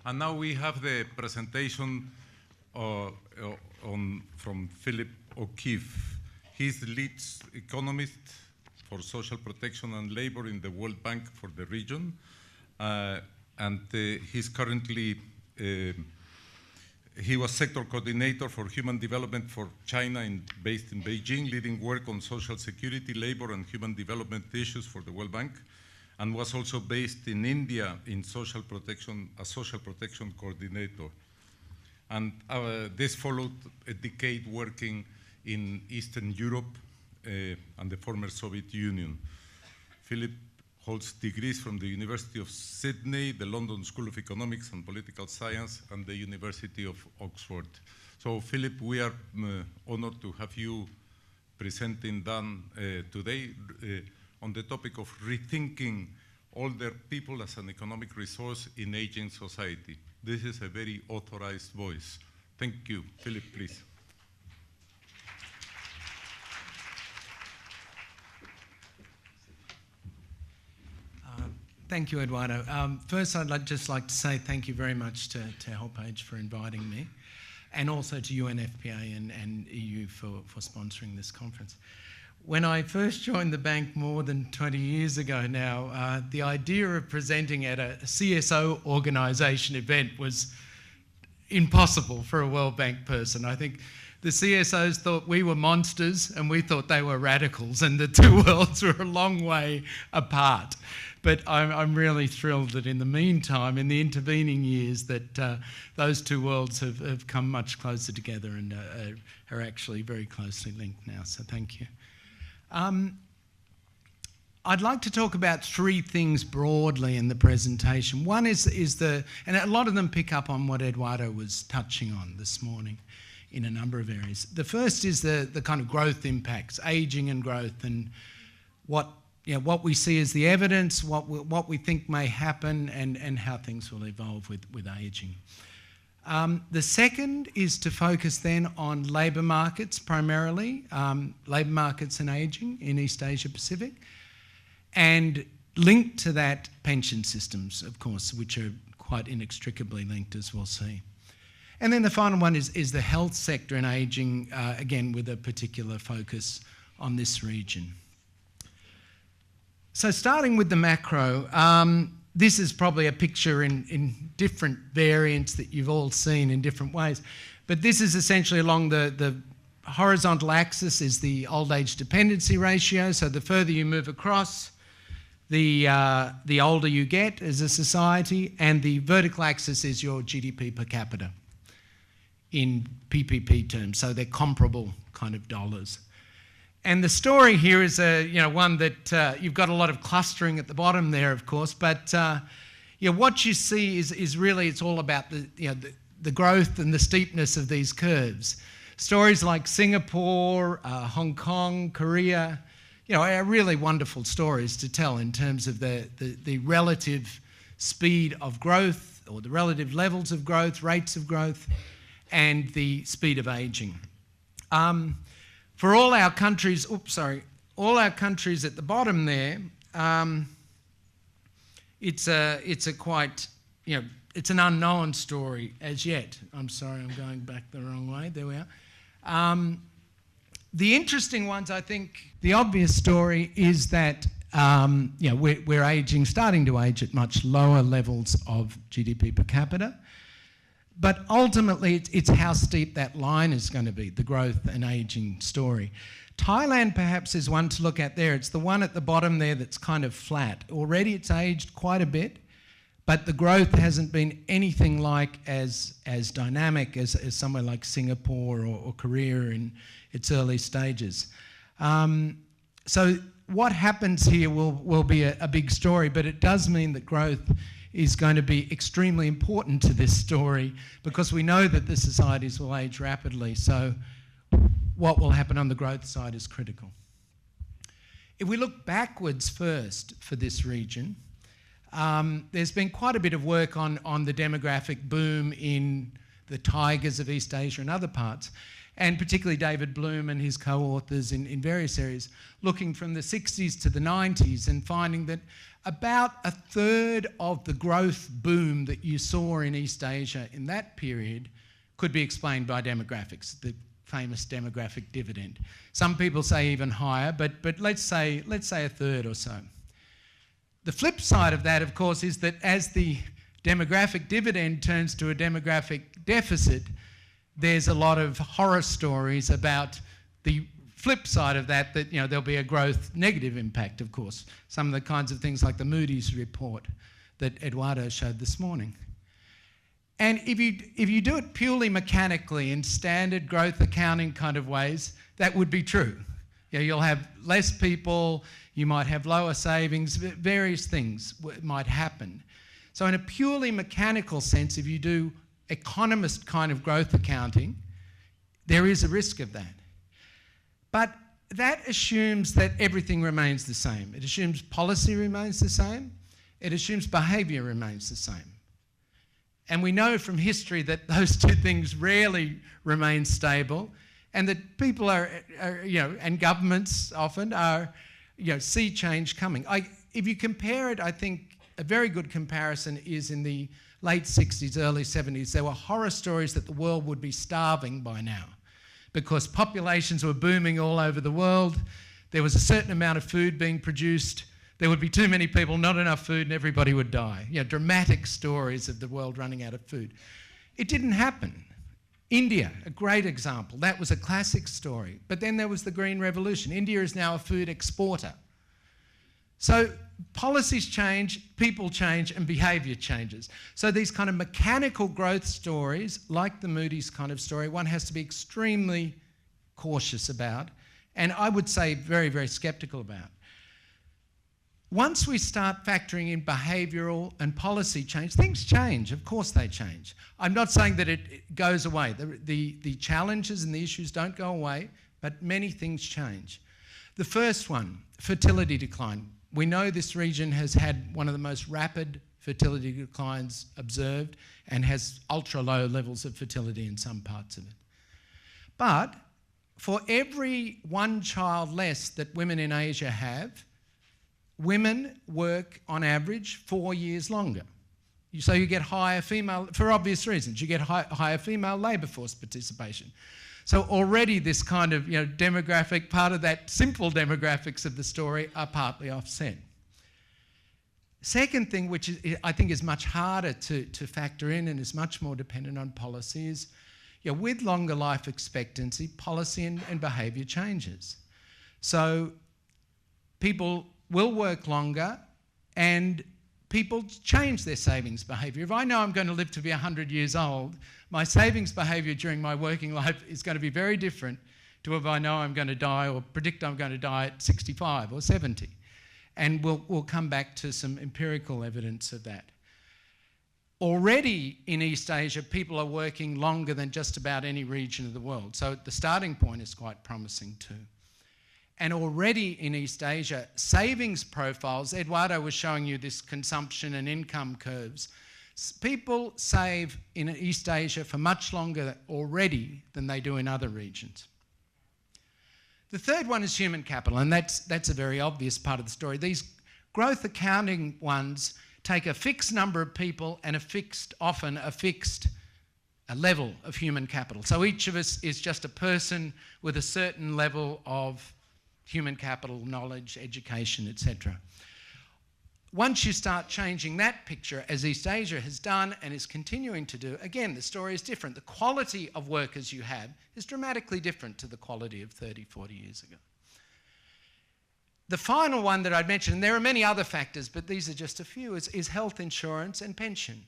And now we have the presentation from Philip O'Keefe. He's the lead economist for social protection and labor in the World Bank for the region. And he's currently, he was sector coordinator for human development for China based in Beijing, leading work on social security, labor, and human development issues for the World Bank, and was also based in India in social protection, as social protection coordinator. And this followed a decade working in Eastern Europe and the former Soviet Union. Philip holds degrees from the University of Sydney, the London School of Economics and Political Science, and the University of Oxford. So, Philip, we are honored to have you presenting today on the topic of rethinking older people as an economic resource in aging society. This is a very authorized voice. Thank you. Philip, please. Thank you, Eduardo. First, I'd just like to say thank you very much to HelpAge for inviting me, and also to UNFPA and EU for sponsoring this conference. When I first joined the bank more than 20 years ago now, the idea of presenting at a CSO organisation event was impossible for a World Bank person. I think the CSOs thought we were monsters and we thought they were radicals, and the two worlds were a long way apart. But I'm really thrilled that in the meantime, in the intervening years, that those two worlds have come much closer together and are actually very closely linked now, so thank you. I'd like to talk about three things broadly in the presentation. One is and a lot of them pick up on what Eduardo was touching on this morning in a number of areas. The first is the kind of growth impacts, ageing and growth, and what we see as the evidence, what we think may happen, and how things will evolve with ageing. The second is to focus then on labour markets primarily, labour markets and ageing in East Asia Pacific, and linked to that pension systems, of course, which are quite inextricably linked, as we'll see. And then the final one is the health sector and ageing, again with a particular focus on this region. So starting with the macro, this is probably a picture in different variants that you've all seen in different ways. But this is essentially along the horizontal axis is the old age dependency ratio. So the further you move across, the older you get as a society. And the vertical axis is your GDP per capita in PPP terms. So they're comparable kind of dollars. And the story here is one that you've got a lot of clustering at the bottom there, of course, but what you see is really it's all about the growth and the steepness of these curves. Stories like Singapore, Hong Kong, Korea, are really wonderful stories to tell in terms of the relative speed of growth, or the relative levels of growth, rates of growth, and the speed of ageing. For all our countries, all our countries at the bottom there, it's a quite, it's an unknown story as yet. I'm sorry, I'm going back the wrong way. There we are. The interesting ones, I think, the obvious story is that we're aging, starting to age at much lower levels of GDP per capita. But ultimately, it's how steep that line is going to be, the growth and ageing story. Thailand perhaps is one to look at there. It's the one at the bottom there that's kind of flat. Already it's aged quite a bit, but the growth hasn't been anything like as dynamic as somewhere like Singapore or Korea in its early stages. So what happens here will be a big story, but it does mean that growth is going to be extremely important to this story because we know that the societies will age rapidly. So what will happen on the growth side is critical. If we look backwards first for this region, there's been quite a bit of work on the demographic boom in the tigers of East Asia and other parts, and particularly David Bloom and his co-authors in various areas, looking from the 60s to the 90s and finding that about a third of the growth boom that you saw in East Asia in that period could be explained by demographics, the famous demographic dividend. Some people say even higher, but let's say a third or so. The flip side of that, of course, is that as the demographic dividend turns to a demographic deficit, there's a lot of horror stories about the flip side of that, you know, there'll be a growth negative impact, of course. Some of the kinds of things like the Moody's report that Eduardo showed this morning. And if you do it purely mechanically in standard growth accounting kind of ways, that would be true. You know, you'll have less people, you might have lower savings, various things might happen. So in a purely mechanical sense, if you do economist kind of growth accounting, there is a risk of that. But that assumes that everything remains the same. It assumes policy remains the same. It assumes behaviour remains the same. And we know from history that those two things rarely remain stable, and that people are you know, and governments often are, you know, see change coming. If you compare it, I think a very good comparison is in the late 60s, early 70s. There were horror stories that the world would be starving by now, because populations were booming all over the world. There was a certain amount of food being produced. There would be too many people, not enough food, and everybody would die. You know, dramatic stories of the world running out of food. It didn't happen. India, a great example. That was a classic story. But then there was the Green Revolution. India is now a food exporter. So policies change, people change, and behaviour changes. So these kind of mechanical growth stories, like the Moody's kind of story, one has to be extremely cautious about, and I would say very, very sceptical about. Once we start factoring in behavioural and policy change, things change. Of course they change. I'm not saying that it goes away. The challenges and the issues don't go away, but many things change. The first one, fertility decline. We know this region has had one of the most rapid fertility declines observed and has ultra-low levels of fertility in some parts of it. But for every one child less that women in Asia have, women work on average 4 years longer. So you get higher female, for obvious reasons, you get higher female labour force participation. So already this kind of, you know, demographic, part of that simple demographics of the story are partly offset. Second thing, which I think is much harder to factor in and is much more dependent on policy, is, you know, with longer life expectancy, policy and behaviour changes. So people will work longer and people change their savings behaviour. If I know I'm going to live to be 100 years old, my savings behaviour during my working life is going to be very different to if I know I'm going to die or predict I'm going to die at 65 or 70. And we'll come back to some empirical evidence of that. Already in East Asia, people are working longer than just about any region of the world. So the starting point is quite promising too. And already in East Asia, savings profiles, Eduardo was showing you this consumption and income curves. People save in East Asia for much longer already than they do in other regions. The third one is human capital, and that's a very obvious part of the story. These growth accounting ones take a fixed number of people and often a fixed level of human capital. So each of us is just a person with a certain level of human capital, knowledge, education, etc. Once you start changing that picture, as East Asia has done and is continuing to do, again, the story is different. The quality of workers you have is dramatically different to the quality of 30, 40 years ago. The final one that I'd mention, and there are many other factors, but these are just a few, is health insurance and pension.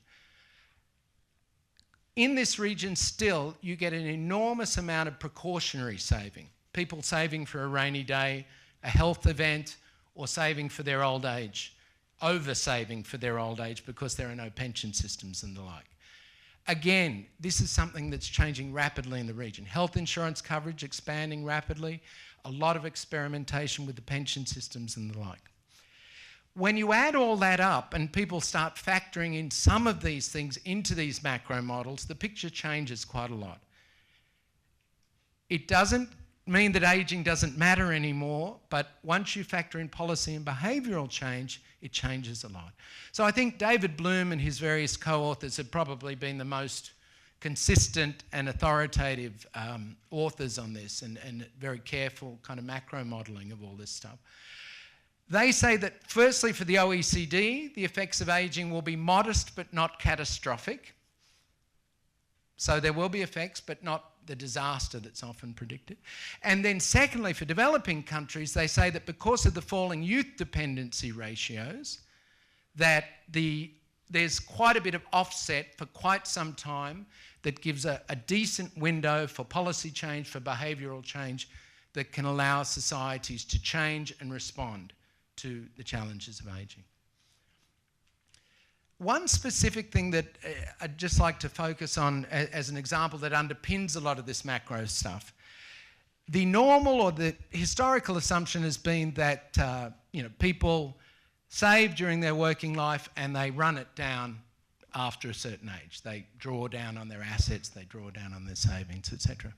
In this region still, you get an enormous amount of precautionary saving. People saving for a rainy day, a health event, or saving for their old age, over-saving for their old age because there are no pension systems and the like. Again, this is something that's changing rapidly in the region. Health insurance coverage expanding rapidly, a lot of experimentation with the pension systems and the like. When you add all that up and people start factoring in some of these things into these macro models, the picture changes quite a lot. It doesn't mean that ageing doesn't matter anymore, but once you factor in policy and behavioural change, it changes a lot. So I think David Bloom and his various co-authors have probably been the most consistent and authoritative authors on this, and very careful kind of macro modelling of all this stuff. They say that firstly for the OECD, the effects of ageing will be modest but not catastrophic. So there will be effects, but not the disaster that's often predicted. And then secondly, for developing countries, they say that because of the falling youth dependency ratios, that there's quite a bit of offset for quite some time that gives a decent window for policy change, for behavioural change, that can allow societies to change and respond to the challenges of ageing. One specific thing that I'd just like to focus on as an example that underpins a lot of this macro stuff. The normal or the historical assumption has been that people save during their working life and they run it down after a certain age. They draw down on their assets, they draw down on their savings, etc.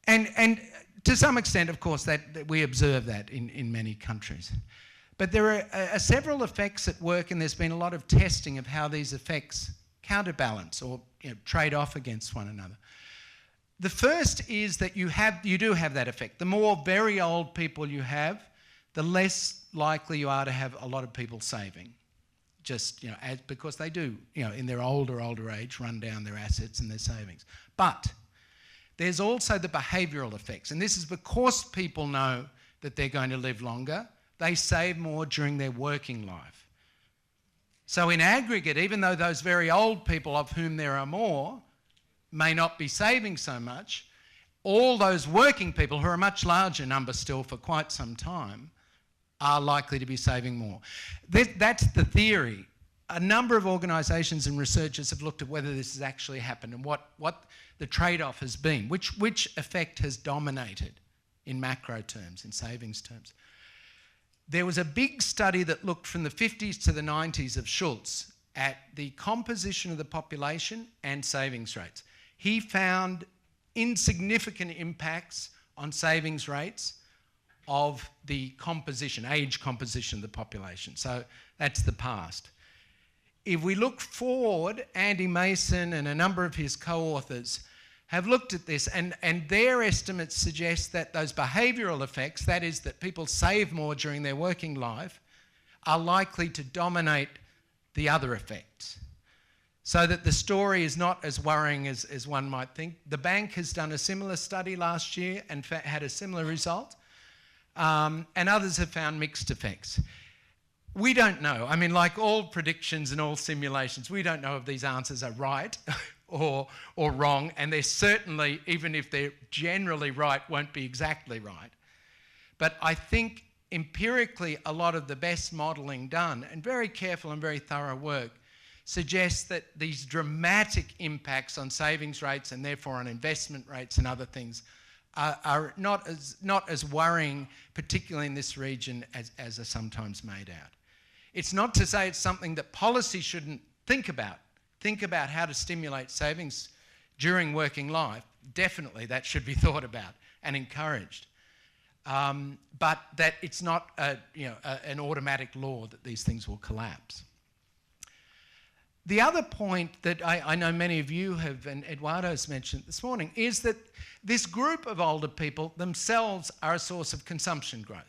And to some extent, of course, that we observe that in many countries. But there are several effects at work, and there's been a lot of testing of how these effects counterbalance or trade off against one another. The first is that you do have that effect. The more very old people you have, the less likely you are to have a lot of people saving. Just because they do, in their older age, run down their assets and their savings. But there's also the behavioural effects, and this is because people know that they're going to live longer. They save more during their working life. So in aggregate, even though those very old people, of whom there are more, may not be saving so much, all those working people, who are a much larger number still for quite some time, are likely to be saving more. That's the theory. A number of organisations and researchers have looked at whether this has actually happened and what the trade-off has been, which effect has dominated in macro terms, in savings terms. There was a big study that looked from the 50s to the 90s of Schultz at the composition of the population and savings rates. He found insignificant impacts on savings rates of the composition, age composition of the population. So that's the past. If we look forward, Andy Mason and a number of his co-authors have looked at this, and their estimates suggest that those behavioural effects, that is, that people save more during their working life, are likely to dominate the other effects. So that the story is not as worrying as one might think. The bank has done a similar study last year and had a similar result. And others have found mixed effects. We don't know. I mean, like all predictions and all simulations, we don't know if these answers are right or wrong, and they're certainly, even if they're generally right, won't be exactly right. But I think empirically a lot of the best modelling done, and very careful and very thorough work, suggests that these dramatic impacts on savings rates and therefore on investment rates and other things are not as worrying, particularly in this region, as are sometimes made out. It's not to say it's something that policy shouldn't think about. Think about how to stimulate savings during working life. Definitely that should be thought about and encouraged. But that it's not an automatic law that these things will collapse. The other point that I know many of you have, and Eduardo's mentioned this morning, is that this group of older people themselves are a source of consumption growth.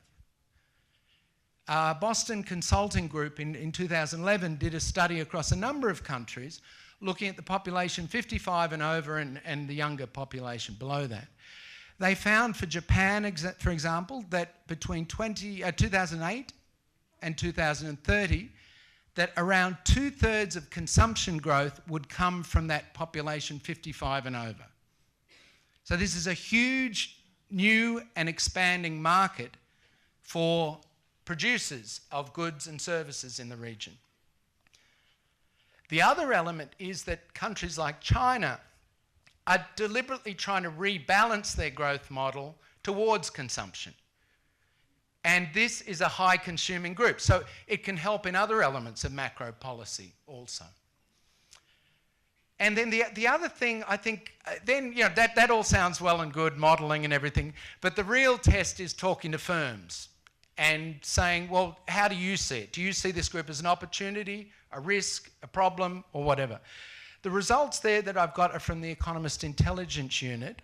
Boston Consulting Group in 2011 did a study across a number of countries looking at the population 55 and over and the younger population below that. They found for Japan, for example, that between 2008 and 2030, that around 2/3 of consumption growth would come from that population 55 and over. So this is a huge, new and expanding market for producers of goods and services in the region. The other element is that countries like China are deliberately trying to rebalance their growth model towards consumption. And this is a high consuming group, so it can help in other elements of macro policy also. And then the other thing, I think, then, you know, that all sounds well and good, modelling and everything, but the real test is talking to firms and saying, well, how do you see it? Do you see this group as an opportunity, a risk, a problem, or whatever? The results there that I've got are from the Economist Intelligence Unit,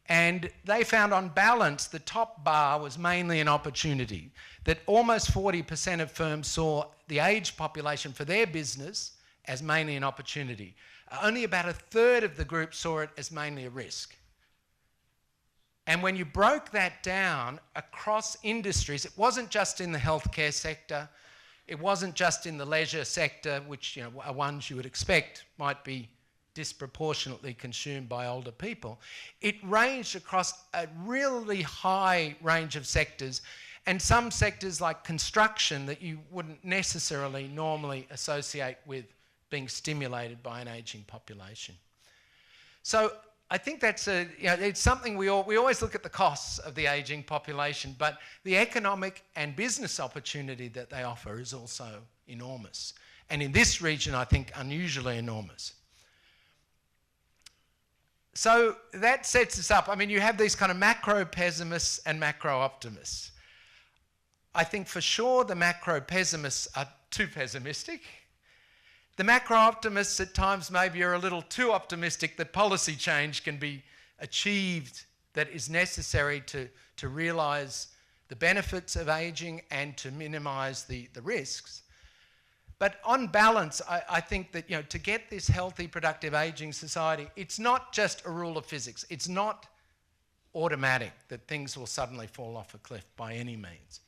and they found on balance the top bar was mainly an opportunity, that almost 40% of firms saw the aged population for their business as mainly an opportunity. Only about a third of the group saw it as mainly a risk. And when you broke that down across industries, it wasn't just in the healthcare sector, it wasn't just in the leisure sector, which, you know, are ones you would expect might be disproportionately consumed by older people. It ranged across a really high range of sectors, and some sectors like construction that you wouldn't necessarily normally associate with being stimulated by an ageing population. So I think that's it's something we always look at the costs of the ageing population, but the economic and business opportunity that they offer is also enormous. And in this region, I think, unusually enormous. So that sets us up. I mean, you have these kind of macro pessimists and macro optimists. I think for sure the macro pessimists are too pessimistic. The macro optimists at times maybe are a little too optimistic that policy change can be achieved that is necessary to realise the benefits of ageing and to minimise the risks. But on balance, I think that, you know, to get this healthy, productive ageing society, it's not just a rule of physics. It's not automatic that things will suddenly fall off a cliff by any means.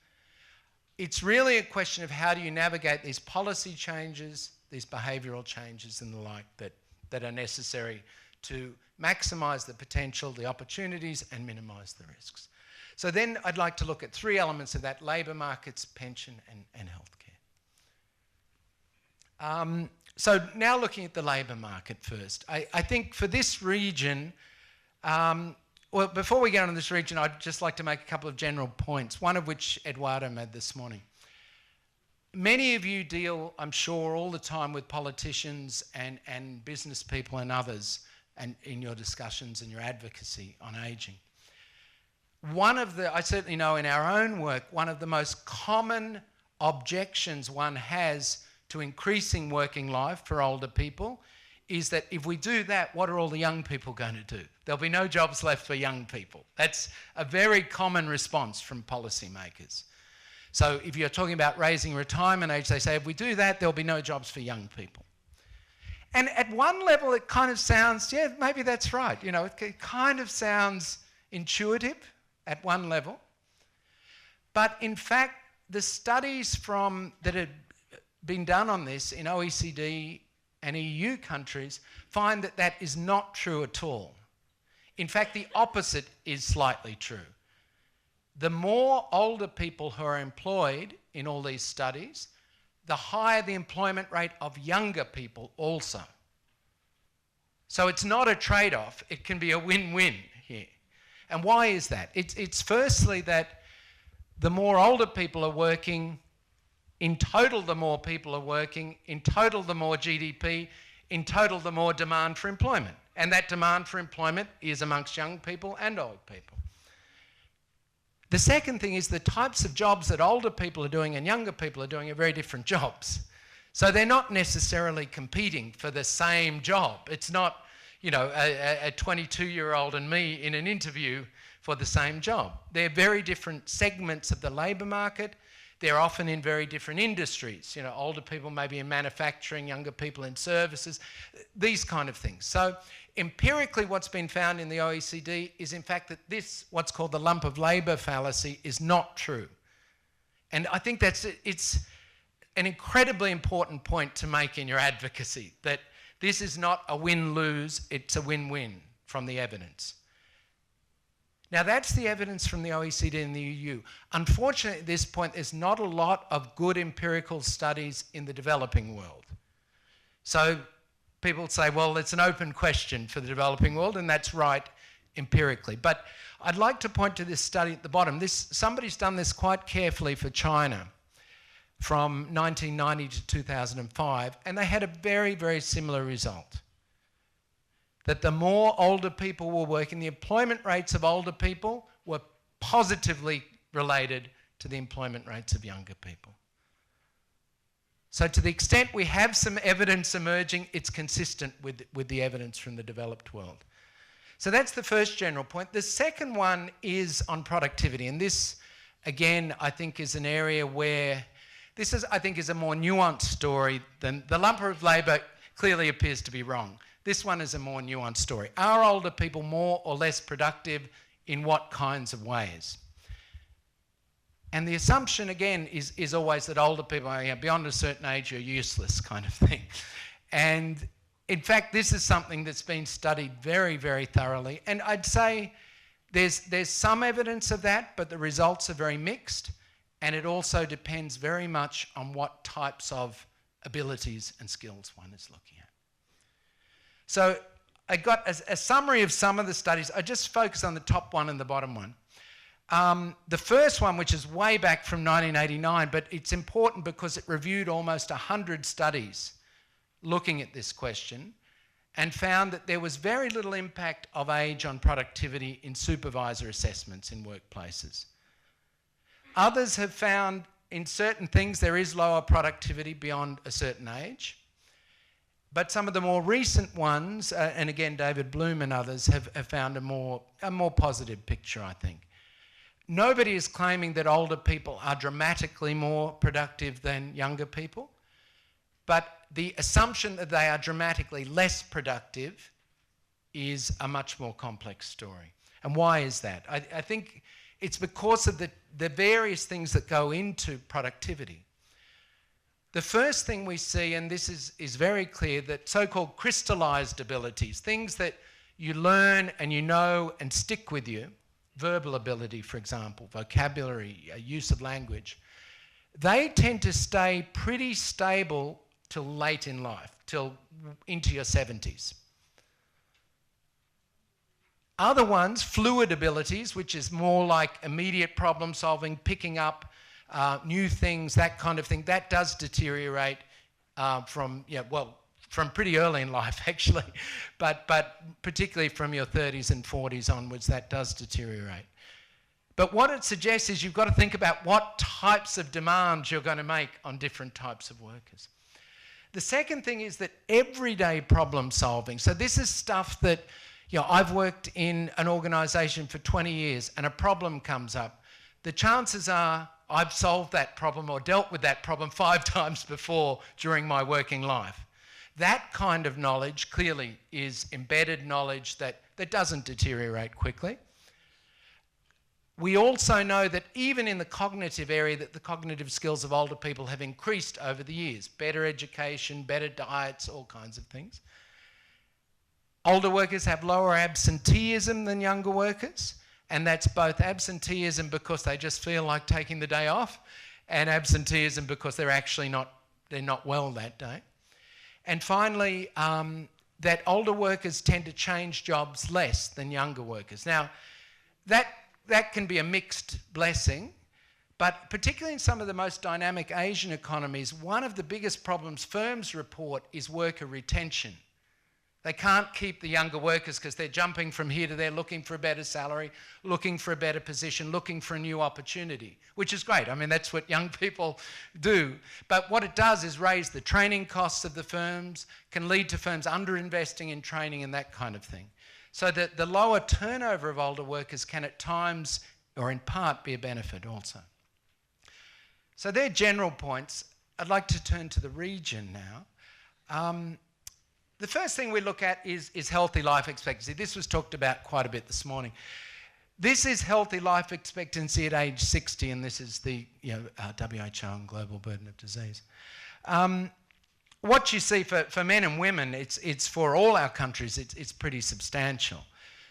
It's really a question of how do you navigate these policy changes, these behavioural changes and the like that are necessary to maximise the potential, the opportunities, and minimise the risks. So then I'd like to look at three elements of that: labour markets, pension, and healthcare. So now looking at the labour market first. I think for this region, well, before we get on to this region, I'd just like to make a couple of general points, one of which Eduardo made this morning. Many of you deal, I'm sure, all the time with politicians and business people and others, and in your discussions and your advocacy on ageing. One of the, I certainly know in our own work, one of the most common objections one has to increasing working life for older people is that if we do that, what are all the young people going to do? There'll be no jobs left for young people. That's a very common response from policymakers. So if you're talking about raising retirement age, they say, if we do that, there'll be no jobs for young people. And at one level, it kind of sounds, yeah, maybe that's right. You know, it kind of sounds intuitive at one level. But in fact, the studies that had been done on this in OECD and EU countries find that that is not true at all. In fact, the opposite is slightly true. The more older people who are employed in all these studies, the higher the employment rate of younger people also. So it's not a trade-off, it can be a win-win here. And why is that? It's firstly that the more older people are working, in total the more people are working, in total the more GDP, in total the more demand for employment. And that demand for employment is amongst young people and old people. The second thing is the types of jobs that older people are doing and younger people are doing are very different jobs. So they're not necessarily competing for the same job. It's not, you know, a 22-year-old and me in an interview for the same job. They're very different segments of the labour market. They're often in very different industries. You know, older people maybe in manufacturing, younger people in services, these kind of things. So empirically what's been found in the OECD is in fact that this, what's called the lump of labour fallacy, is not true. And I think it's an incredibly important point to make in your advocacy, that this is not a win-lose, it's a win-win from the evidence. Now that's the evidence from the OECD and the EU. Unfortunately, at this point, there's not a lot of good empirical studies in the developing world. So people say, well, it's an open question for the developing world, and that's right empirically. But I'd like to point to this study at the bottom. Somebody's done this quite carefully for China from 1990 to 2005, and they had a very, very similar result. that the more older people were working, the employment rates of older people were positively related to the employment rates of younger people. So to the extent we have some evidence emerging, it's consistent with the evidence from the developed world. So that's the first general point. The second one is on productivity. And this, again, I think is an area where this is, I think, is a more nuanced story than the lumper of labour clearly appears to be wrong. This one is a more nuanced story. Are older people more or less productive? In what kinds of ways? And the assumption, again, is always that older people are beyond a certain age, you're useless kind of thing. And in fact, this is something that's been studied very, very thoroughly. And I'd say there's some evidence of that, but the results are very mixed. And it also depends very much on what types of abilities and skills one is looking at. So I got a summary of some of the studies. I just focus on the top one and the bottom one. The first one, which is way back from 1989, but it's important because it reviewed almost 100 studies looking at this question and found that there was very little impact of age on productivity in supervisor assessments in workplaces. Others have found in certain things there is lower productivity beyond a certain age. But some of the more recent ones, and again David Bloom and others, have found a more positive picture, I think. Nobody is claiming that older people are dramatically more productive than younger people, but the assumption that they are dramatically less productive is a much more complex story. And why is that? I think it's because of the various things that go into productivity. The first thing we see, and this is very clear, that so-called crystallized abilities, things that you learn and you know and stick with you, verbal ability, for example, vocabulary, use of language, they tend to stay pretty stable till late in life, till into your 70s. Other ones, fluid abilities, which is more like immediate problem solving, picking up new things, that kind of thing, that does deteriorate from pretty early in life actually, but particularly from your 30s and 40s onwards, that does deteriorate. But what it suggests is you've got to think about what types of demands you're going to make on different types of workers. The second thing is that everyday problem solving, so this is stuff that, I've worked in an organisation for 20 years and a problem comes up. The chances are I've solved that problem or dealt with that problem 5 times before during my working life. That kind of knowledge clearly is embedded knowledge that doesn't deteriorate quickly. We also know that even in the cognitive area, that the cognitive skills of older people have increased over the years. Better education, better diets, all kinds of things. Older workers have lower absenteeism than younger workers, and that's both absenteeism because they just feel like taking the day off, and absenteeism because they're not well that day. And finally, that older workers tend to change jobs less than younger workers. Now, that can be a mixed blessing, but particularly in some of the most dynamic Asian economies, one of the biggest problems firms report is worker retention. They can't keep the younger workers because they're jumping from here to there, looking for a better salary, looking for a better position, looking for a new opportunity, which is great. I mean, that's what young people do. But what it does is raise the training costs of the firms, can lead to firms underinvesting in training and that kind of thing. So that the lower turnover of older workers can at times, or in part, be a benefit also. So they're general points. I'd like to turn to the region now. The first thing we look at is healthy life expectancy. This was talked about quite a bit this morning. This is healthy life expectancy at age 60, and this is the WHO and global burden of disease. What you see for men and women, it's for all our countries, it's pretty substantial.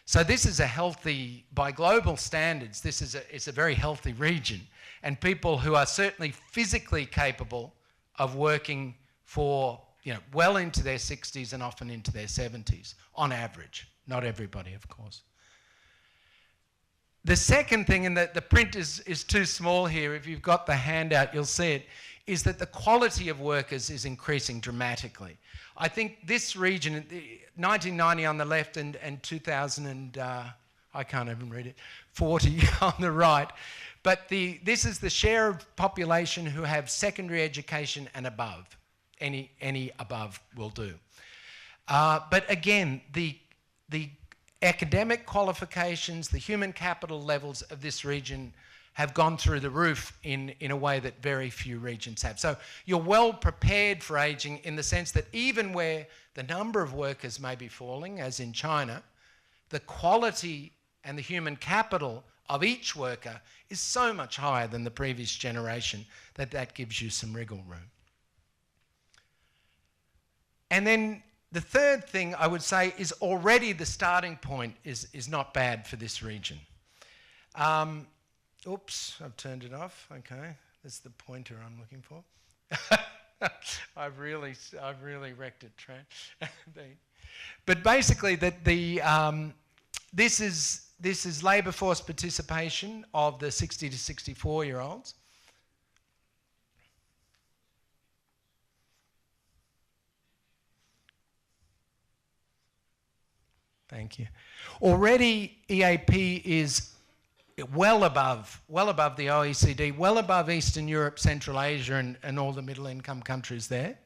So this is a healthy, by global standards, it's a very healthy region, and people who are certainly physically capable of working for well into their 60s and often into their 70s, on average. Not everybody, of course. The second thing, and the print is too small here, if you've got the handout you'll see it, is that the quality of workers is increasing dramatically. I think this region, 1990 on the left and 2000 and, I can't even read it, 40 on the right, but this is the share of population who have secondary education and above. Any above will do. But again, the academic qualifications, the human capital levels of this region have gone through the roof in a way that very few regions have. So you're well prepared for ageing in the sense that even where the number of workers may be falling, as in China, the quality and the human capital of each worker is so much higher than the previous generation that gives you some wriggle room. And then the third thing I would say is already the starting point is not bad for this region. Oops, I've turned it off. Okay, that's the pointer I'm looking for. I've really wrecked it, Trent. But basically, this is labour force participation of the 60 to 64-year-olds. Thank you. Already, EAP is well above the OECD, well above Eastern Europe, Central Asia, and all the middle-income countries there,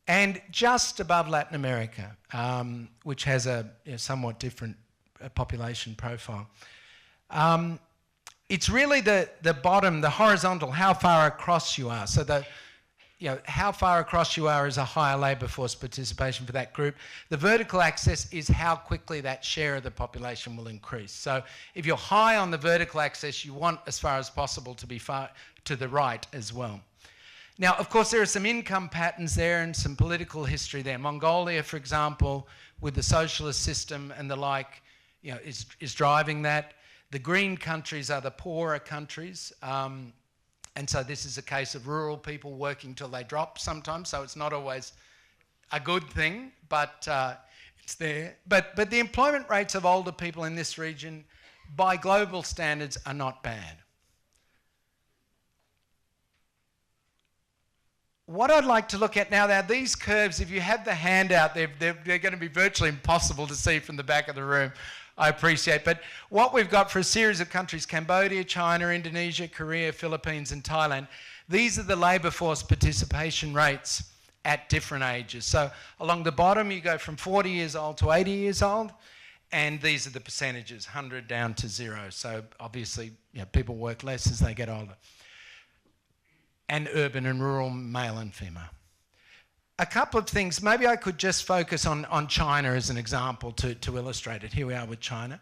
and just above Latin America, which has a somewhat different population profile. It's really the bottom, the horizontal, how far across you are. So how far across you are is a higher labour force participation for that group. The vertical axis is how quickly that share of the population will increase. So if you're high on the vertical axis, you want as far as possible to be far to the right as well. Now, of course, there are some income patterns there and some political history there. Mongolia, for example, with the socialist system and the like, is driving that. The green countries are the poorer countries. And so this is a case of rural people working till they drop sometimes, so it's not always a good thing, but it's there. But the employment rates of older people in this region, by global standards, are not bad. What I'd like to look at now, these curves, if you have the handout, they're going to be virtually impossible to see from the back of the room. I appreciate. But what we've got for a series of countries, Cambodia, China, Indonesia, Korea, Philippines and Thailand, these are the labour force participation rates at different ages. So along the bottom you go from 40 years old to 80 years old, and these are the percentages, 100 down to 0. So obviously people work less as they get older. And urban and rural, male and female. A couple of things, maybe I could just focus on China as an example to illustrate it. Here we are with China.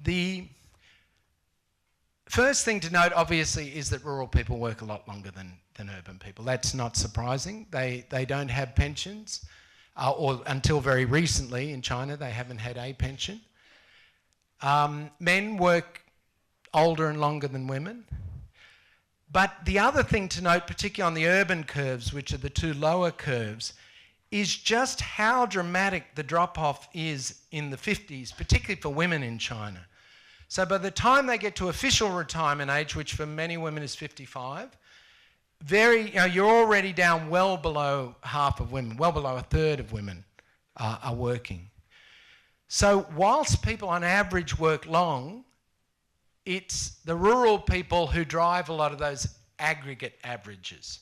The first thing to note, obviously, is that rural people work a lot longer than urban people. That's not surprising. They don't have pensions, or until very recently in China, they haven't had a pension. Men work older and longer than women. But the other thing to note, particularly on the urban curves, which are the two lower curves, is just how dramatic the drop-off is in the 50s, particularly for women in China. So by the time they get to official retirement age, which for many women is 55, you're already down well below half of women, well below a third of women are working. So whilst people on average work long, it's the rural people who drive a lot of those aggregate averages.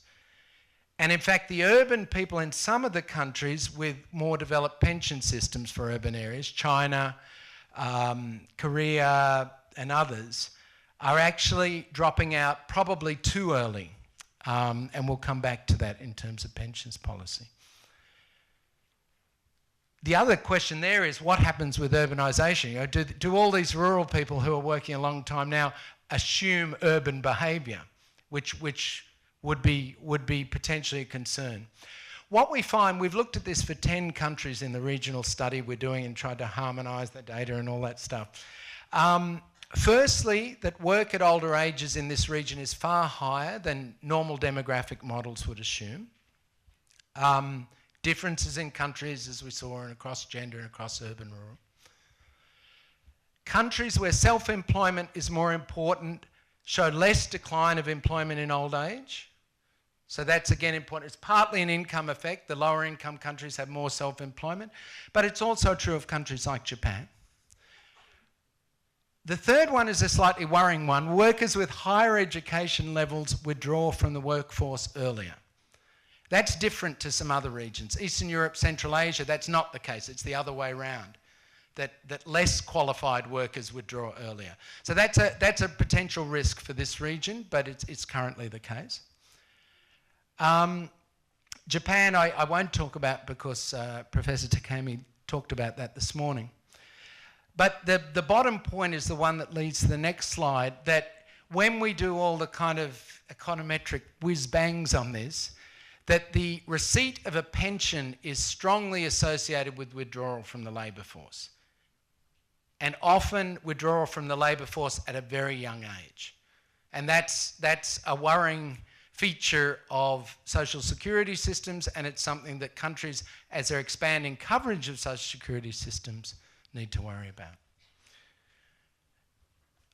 And in fact, the urban people in some of the countries with more developed pension systems for urban areas, China, Korea and others, are actually dropping out probably too early. And we'll come back to that in terms of pensions policy. The other question there is what happens with urbanisation? Do all these rural people who are working a long time now assume urban behaviour, which would be potentially a concern? What we find, we've looked at this for 10 countries in the regional study we're doing and tried to harmonise the data and all that stuff. Firstly, that work at older ages in this region is far higher than normal demographic models would assume. Differences in countries, as we saw, and across gender and across urban and rural. Countries where self-employment is more important show less decline of employment in old age. So that's again important. It's partly an income effect. The lower income countries have more self-employment, but it's also true of countries like Japan. The third one is a slightly worrying one. Workers with higher education levels withdraw from the workforce earlier. That's different to some other regions. Eastern Europe, Central Asia, that's not the case. It's the other way around, that less qualified workers withdraw earlier. So that's a potential risk for this region, but it's currently the case. Japan, I won't talk about because Professor Takemi talked about that this morning. But the bottom point is the one that leads to the next slide, that when we do all the kind of econometric whiz-bangs on this, that the receipt of a pension is strongly associated with withdrawal from the labour force. And often withdrawal from the labour force at a very young age. And that's a worrying feature of social security systems, and it's something that countries, as they're expanding coverage of social security systems, need to worry about.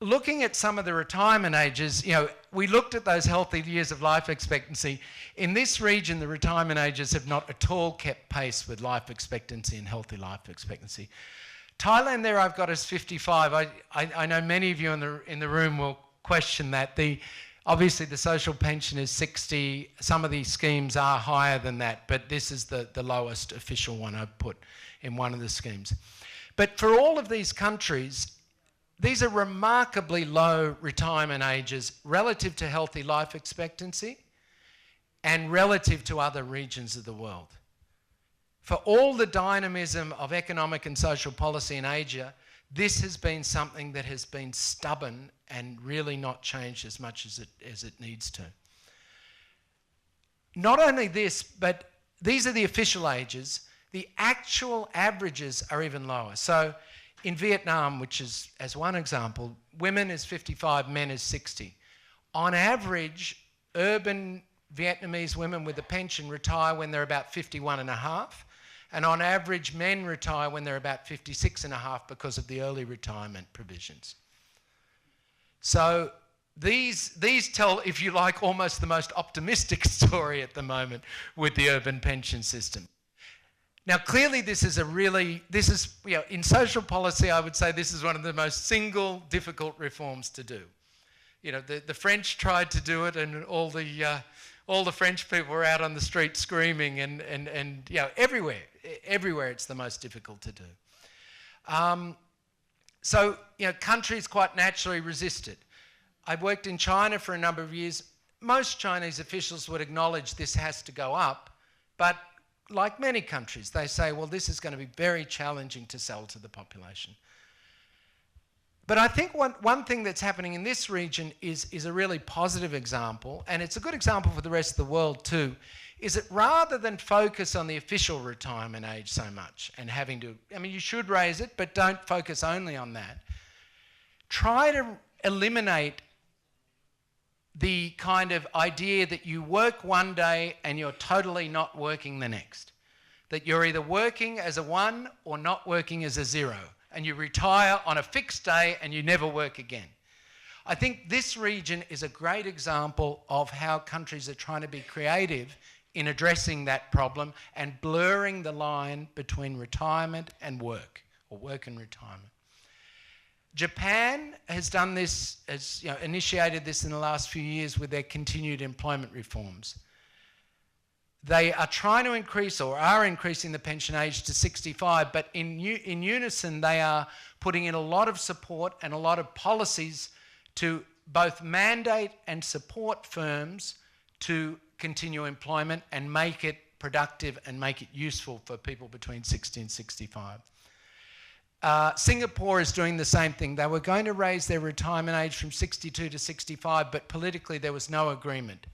Looking at some of the retirement ages, we looked at those healthy years of life expectancy. In this region, the retirement ages have not at all kept pace with life expectancy and healthy life expectancy. Thailand there I've got as 55. I know many of you in the room will question that. Obviously the social pension is 60. Some of these schemes are higher than that, but this is the lowest official one I've put in one of the schemes. But for all of these countries, these are remarkably low retirement ages relative to healthy life expectancy and relative to other regions of the world. For all the dynamism of economic and social policy in Asia, this has been something that has been stubborn and really not changed as much as it needs to. Not only this, but these are the official ages. The actual averages are even lower. So in Vietnam, which is, as one example, women is 55, men is 60. On average, urban Vietnamese women with a pension retire when they're about 51 and a half. And on average, men retire when they're about 56 and a half because of the early retirement provisions. So these tell, if you like, almost the most optimistic story at the moment with the urban pension system. Now, clearly this is in social policy, I would say this is one of the most single difficult reforms to do. The French tried to do it, and all the French people were out on the street screaming, and everywhere it's the most difficult to do. So countries quite naturally resist it. I've worked in China for a number of years. Most Chinese officials would acknowledge this has to go up, but like many countries, they say, well, this is going to be very challenging to sell to the population. But I think one thing that's happening in this region is a really positive example, and it's a good example for the rest of the world too, is that rather than focus on the official retirement age so much and having to, you should raise it, but don't focus only on that. Try to eliminate the kind of idea that you work one day and you're totally not working the next. That you're either working as a 1 or not working as a 0. And you retire on a fixed day and you never work again. I think this region is a great example of how countries are trying to be creative in addressing that problem and blurring the line between retirement and work, or work and retirement. Japan has done this, initiated this in the last few years with their continued employment reforms. They are trying to increase, or are increasing, the pension age to 65, but in unison they are putting in a lot of support and a lot of policies to both mandate and support firms to continue employment and make it productive and make it useful for people between 60 and 65. Singapore is doing the same thing. They were going to raise their retirement age from 62 to 65, but politically there was no agreement.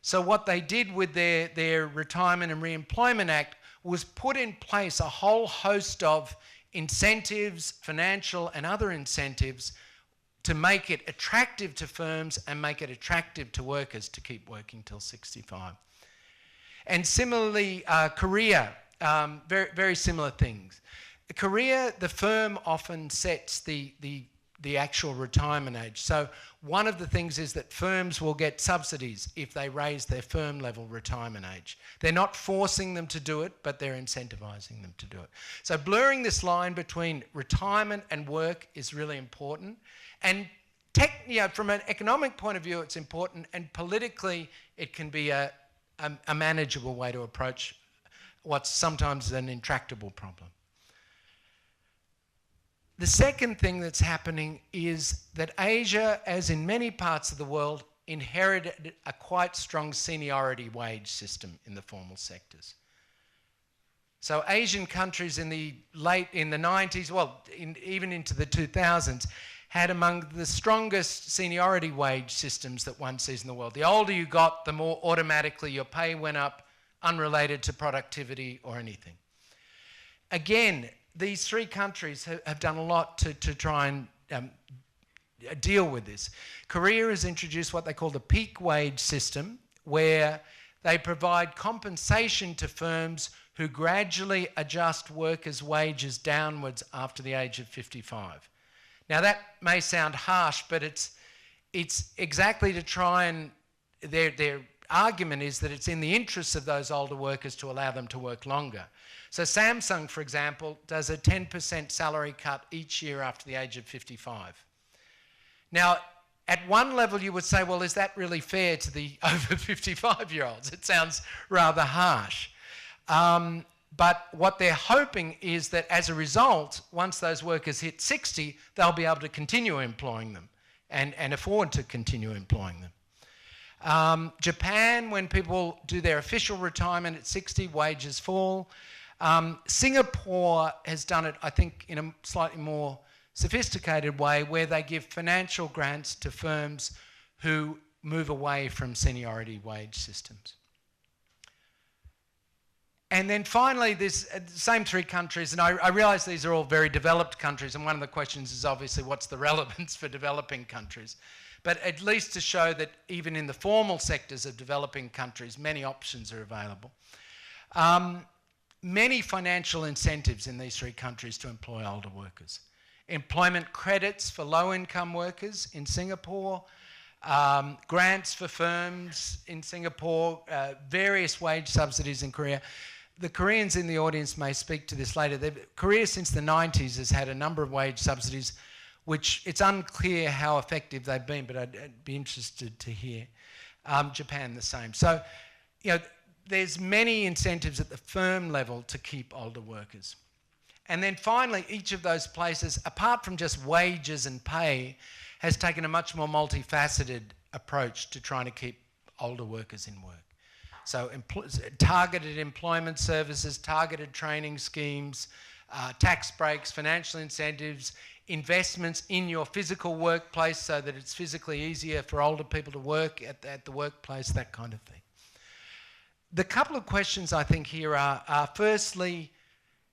So what they did with their Retirement and Re-employment Act was put in place a whole host of incentives, financial and other incentives, to make it attractive to firms and make it attractive to workers to keep working till 65. And similarly, Korea, very, very similar things. Korea, the firm often sets the actual retirement age. So one of the things is that firms will get subsidies if they raise their firm level retirement age. They're not forcing them to do it, but they're incentivizing them to do it. So blurring this line between retirement and work is really important. And from an economic point of view, it's important, and politically it can be a manageable way to approach what's sometimes an intractable problem. The second thing that's happening is that Asia, as in many parts of the world, inherited a quite strong seniority wage system in the formal sectors. So Asian countries in the 90s, well, even into the 2000s, had among the strongest seniority wage systems that one sees in the world. The older you got, the more automatically your pay went up, unrelated to productivity or anything. Again, these three countries have done a lot to try and deal with this. Korea has introduced what they call the peak wage system, where they provide compensation to firms who gradually adjust workers' wages downwards after the age of 55. Now that may sound harsh, but it's exactly to try and, their argument is that it's in the interests of those older workers to allow them to work longer. So Samsung, for example, does a 10% salary cut each year after the age of 55. Now, at one level you would say, well, is that really fair to the over 55-year-olds? It sounds rather harsh. But what they're hoping is that as a result, once those workers hit 60, they'll be able to continue employing them and afford to continue employing them. Japan, when people do their official retirement at 60, wages fall. Singapore has done it, I think, in a slightly more sophisticated way, where they give financial grants to firms who move away from seniority wage systems. And then finally, this same three countries, and I realise these are all very developed countries, and one of the questions is obviously what's the relevance for developing countries? But at least to show that even in the formal sectors of developing countries, many options are available. Many financial incentives in these three countries to employ older workers. Employment credits for low-income workers in Singapore, grants for firms in Singapore, various wage subsidies in Korea. The Koreans in the audience may speak to this later. Korea since the 90s has had a number of wage subsidies, which it's unclear how effective they've been, but I'd be interested to hear. Japan the same. So, there's many incentives at the firm level to keep older workers. And then finally, each of those places, apart from just wages and pay, has taken a much more multifaceted approach to trying to keep older workers in work. So targeted employment services, targeted training schemes, tax breaks, financial incentives, investments in your physical workplace so that it's physically easier for older people to work at the workplace, that kind of thing. The couple of questions I think here are firstly,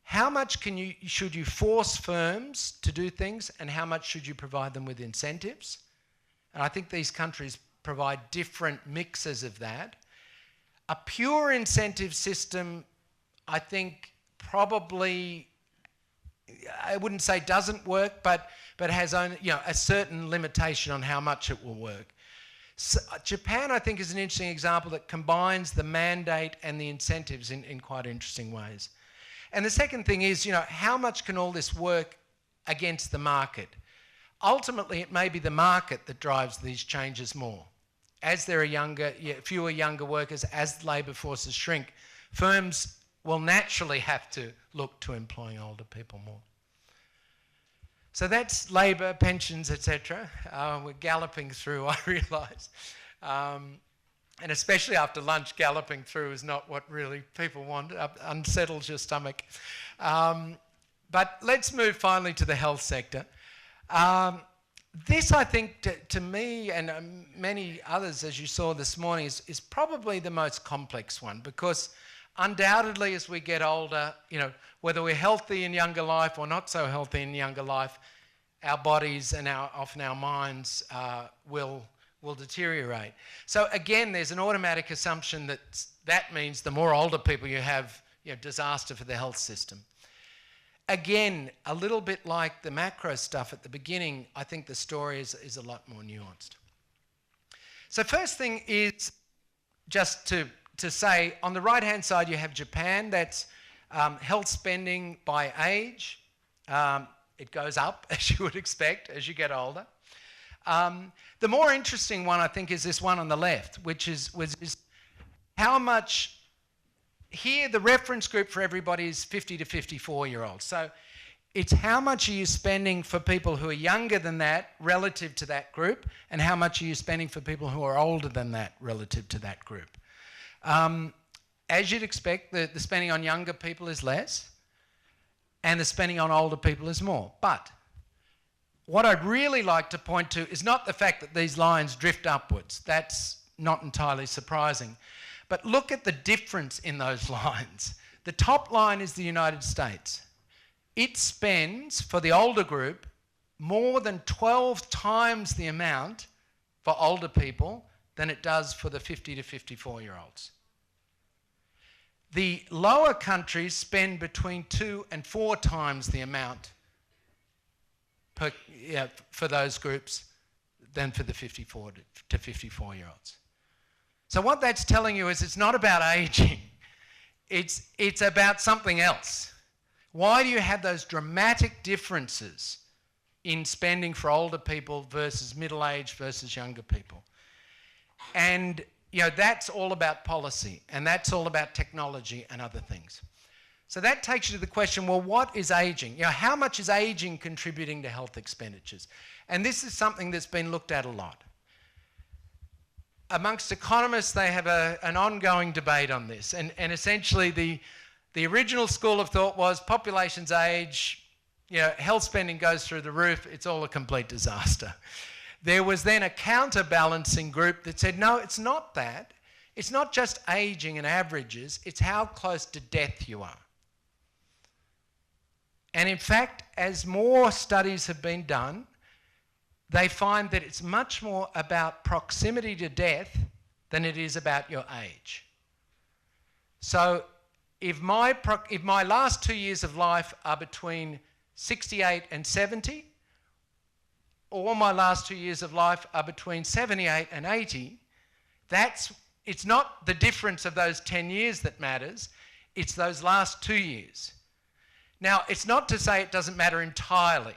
how much should you force firms to do things, and how much should you provide them with incentives? And I think these countries provide different mixes of that. A pure incentive system, I think, probably, I wouldn't say doesn't work, but has only, a certain limitation on how much it will work. So Japan, I think, is an interesting example that combines the mandate and the incentives in quite interesting ways. And the second thing is, how much can all this work against the market? Ultimately, it may be the market that drives these changes more. As there are fewer younger workers, as labour forces shrink, firms will naturally have to look to employing older people more. So that's labour, pensions, etc. We're galloping through, I realise. And especially after lunch, galloping through is not what really people want. Unsettles your stomach. But let's move finally to the health sector. This, I think, to me and many others, as you saw this morning, is probably the most complex one, because undoubtedly as we get older, whether we're healthy in younger life or not so healthy in younger life, our bodies and often our minds will deteriorate. So again, there's an automatic assumption that means the more older people you have, disaster for the health system. again, a little bit like the macro stuff at the beginning, I think the story is a lot more nuanced. So first thing is just to say, on the right-hand side you have Japan. That's health spending by age. It goes up, as you would expect, as you get older. The more interesting one, I think, is this one on the left, which is how much... Here, the reference group for everybody is 50 to 54-year-olds. So it's how much are you spending for people who are younger than that relative to that group, and how much are you spending for people who are older than that relative to that group. As you'd expect, the spending on younger people is less, and the spending on older people is more. But what I'd really like to point to is not the fact that these lines drift upwards. That's not entirely surprising. But look at the difference in those lines. The top line is the United States. It spends, for the older group, more than 12 times the amount for older people than it does for the 50 to 54-year-olds. The lower countries spend between 2 and 4 times the amount for those groups than for the 54 to 54-year-olds. So what that's telling you is it's not about aging. It's about something else. Why do you have those dramatic differences in spending for older people versus middle-aged versus younger people? And that's all about policy, and that's all about technology and other things. So that takes you to the question, well, what is aging? How much is aging contributing to health expenditures? And this is something that's been looked at a lot. Amongst economists, they have an ongoing debate on this. And essentially, the original school of thought was populations age, health spending goes through the roof, it's all a complete disaster. There was then a counterbalancing group that said, no, it's not that. It's not just aging and averages, it's how close to death you are. And in fact, as more studies have been done, they find that it's much more about proximity to death than it is about your age. So if my last 2 years of life are between 68 and 70, or my last 2 years of life are between 78 and 80, it's not the difference of those 10 years that matters, it's those last 2 years. Now, it's not to say it doesn't matter entirely,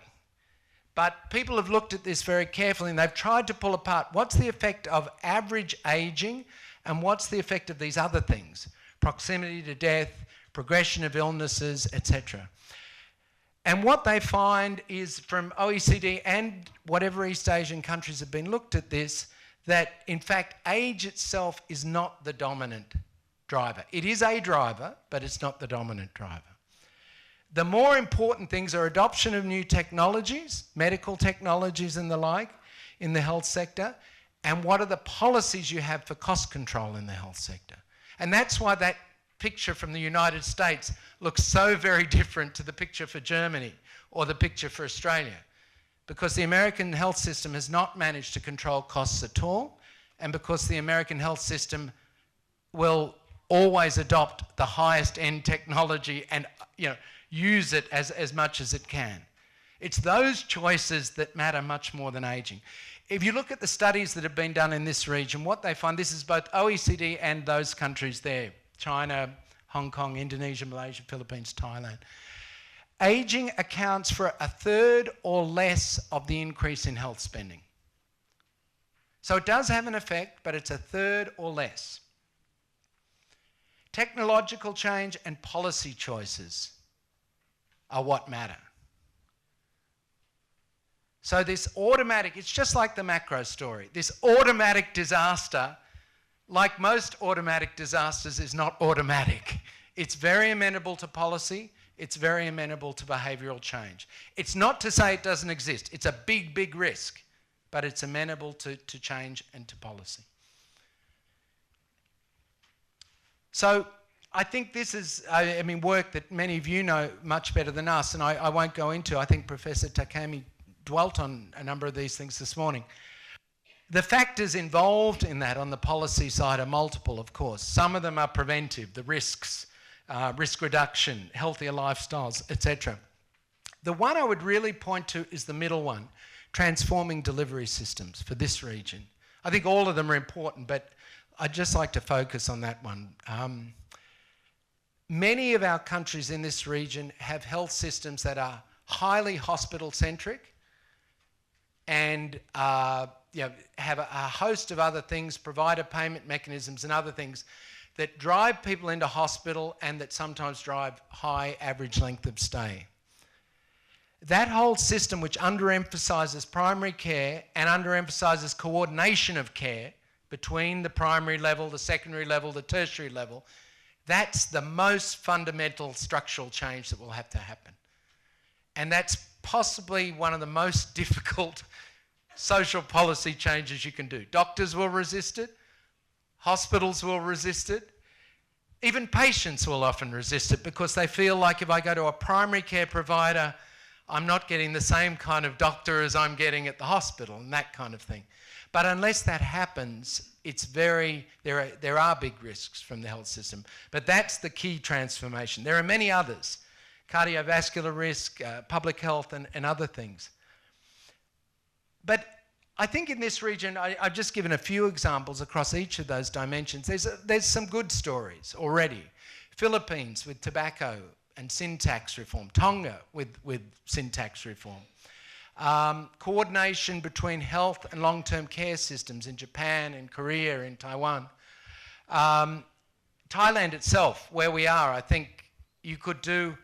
but people have looked at this very carefully and they've tried to pull apart what's the effect of average aging and what's the effect of these other things, proximity to death, progression of illnesses, etc. And what they find is from OECD and whatever East Asian countries have been looked at this, that in fact age itself is not the dominant driver. It is a driver, but it's not the dominant driver. The more important things are adoption of new technologies, medical technologies and the like, in the health sector, and what are the policies you have for cost control in the health sector. And that's why that picture from the United States looks so very different to the picture for Germany or the picture for Australia, because the American health system has not managed to control costs at all, and because the American health system will always adopt the highest end technology and use it as much as it can. It's those choices that matter much more than aging. If you look at the studies that have been done in this region, what they find, this is both OECD and those countries there, China, Hong Kong, Indonesia, Malaysia, Philippines, Thailand. Aging accounts for 1/3 or less of the increase in health spending. So it does have an effect, but it's 1/3 or less. Technological change and policy choices are what matter. So this automatic, it's just like the macro story. This automatic disaster, like most automatic disasters, is not automatic. It's very amenable to policy. It's very amenable to behavioural change. It's not to say it doesn't exist. It's a big, big risk, but it's amenable to change and to policy. So I think this is, work that many of you know much better than us, and I won't go into. I think Professor Takami dwelt on a number of these things this morning. The factors involved in that on the policy side are multiple, of course. Some of them are preventive, the risks, risk reduction, healthier lifestyles, etc. The one I would really point to is the middle one, transforming delivery systems for this region. I think all of them are important, but I'd just like to focus on that one. Many of our countries in this region have health systems that are highly hospital-centric and have a host of other things, provider payment mechanisms and other things that drive people into hospital and that sometimes drive high average length of stay. That whole system, which underemphasises primary care and underemphasises coordination of care between the primary level, the secondary level, the tertiary level, that's the most fundamental structural change that will have to happen. And that's possibly one of the most difficult social policy changes you can do. Doctors will resist it, hospitals will resist it, even patients will often resist it because they feel like if I go to a primary care provider, I'm not getting the same kind of doctor as I'm getting at the hospital and that kind of thing. But unless that happens, it's there are big risks from the health system. But that's the key transformation. There are many others, cardiovascular risk, public health and other things. But I think in this region, I've just given a few examples across each of those dimensions. There's some good stories already. Philippines with tobacco and sin tax reform. Tonga with sin tax reform. Coordination between health and long-term care systems in Japan, in Korea, in Taiwan. Thailand itself, where we are, I think you could do,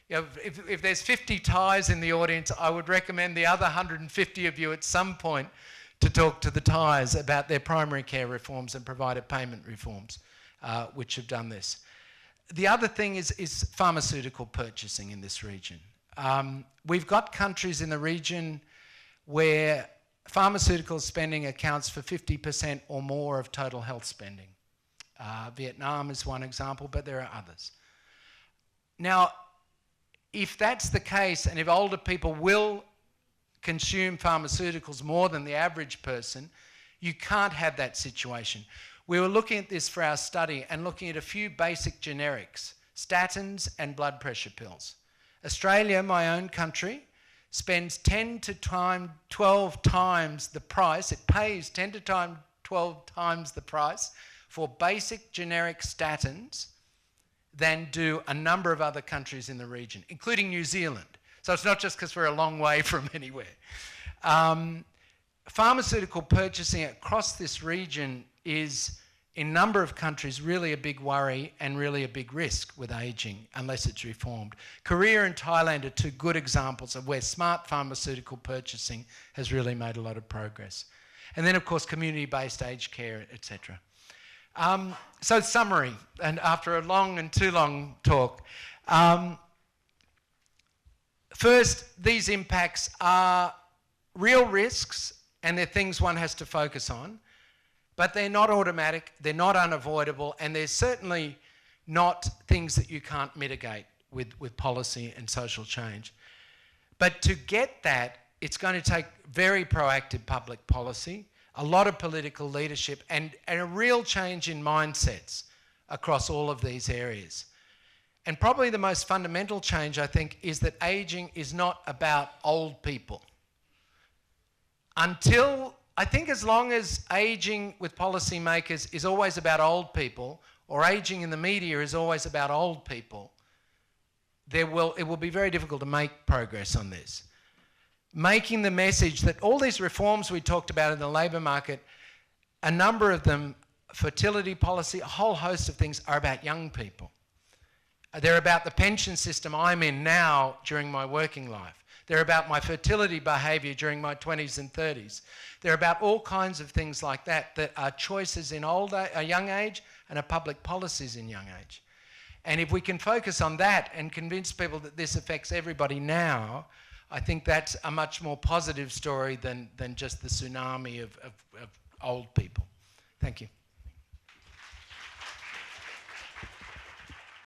if there's 50 Thais in the audience, I would recommend the other 150 of you at some point to talk to the Thais about their primary care reforms and provider payment reforms, which have done this. The other thing is pharmaceutical purchasing in this region. We've got countries in the region where pharmaceutical spending accounts for 50% or more of total health spending. Vietnam is one example, but there are others. Now, if that's the case, and if older people will consume pharmaceuticals more than the average person, you can't have that situation. We were looking at this for our study and looking at a few basic generics, statins and blood pressure pills. Australia, my own country, spends 10 to 12 times the price, it pays 10 to 12 times the price for basic generic statins than do a number of other countries in the region, including New Zealand. So it's not just because we're a long way from anywhere. Pharmaceutical purchasing across this region is, in a number of countries, really a big worry and really a big risk with ageing unless it's reformed. Korea and Thailand are two good examples of where smart pharmaceutical purchasing has really made a lot of progress. And then, of course, community-based aged care, etc. So summary, and after a long and too long talk, first, these impacts are real risks and they're things one has to focus on, but they're not automatic, they're not unavoidable, and they're certainly not things that you can't mitigate with policy and social change. But to get that, it's going to take very proactive public policy, a lot of political leadership, and a real change in mindsets across all of these areas. And probably the most fundamental change, I think, is that ageing is not about old people. I think as long as ageing with policymakers is always about old people, or ageing in the media is always about old people, it will be very difficult to make progress on this. Making the message that all these reforms we talked about in the labour market, a number of them, fertility policy, a whole host of things are about young people. They're about the pension system I'm in now during my working life. They're about my fertility behaviour during my 20s and 30s. They're about all kinds of things like that that are choices in a young age and are public policies in young age. And if we can focus on that and convince people that this affects everybody now, I think that's a much more positive story than just the tsunami of old people. Thank you.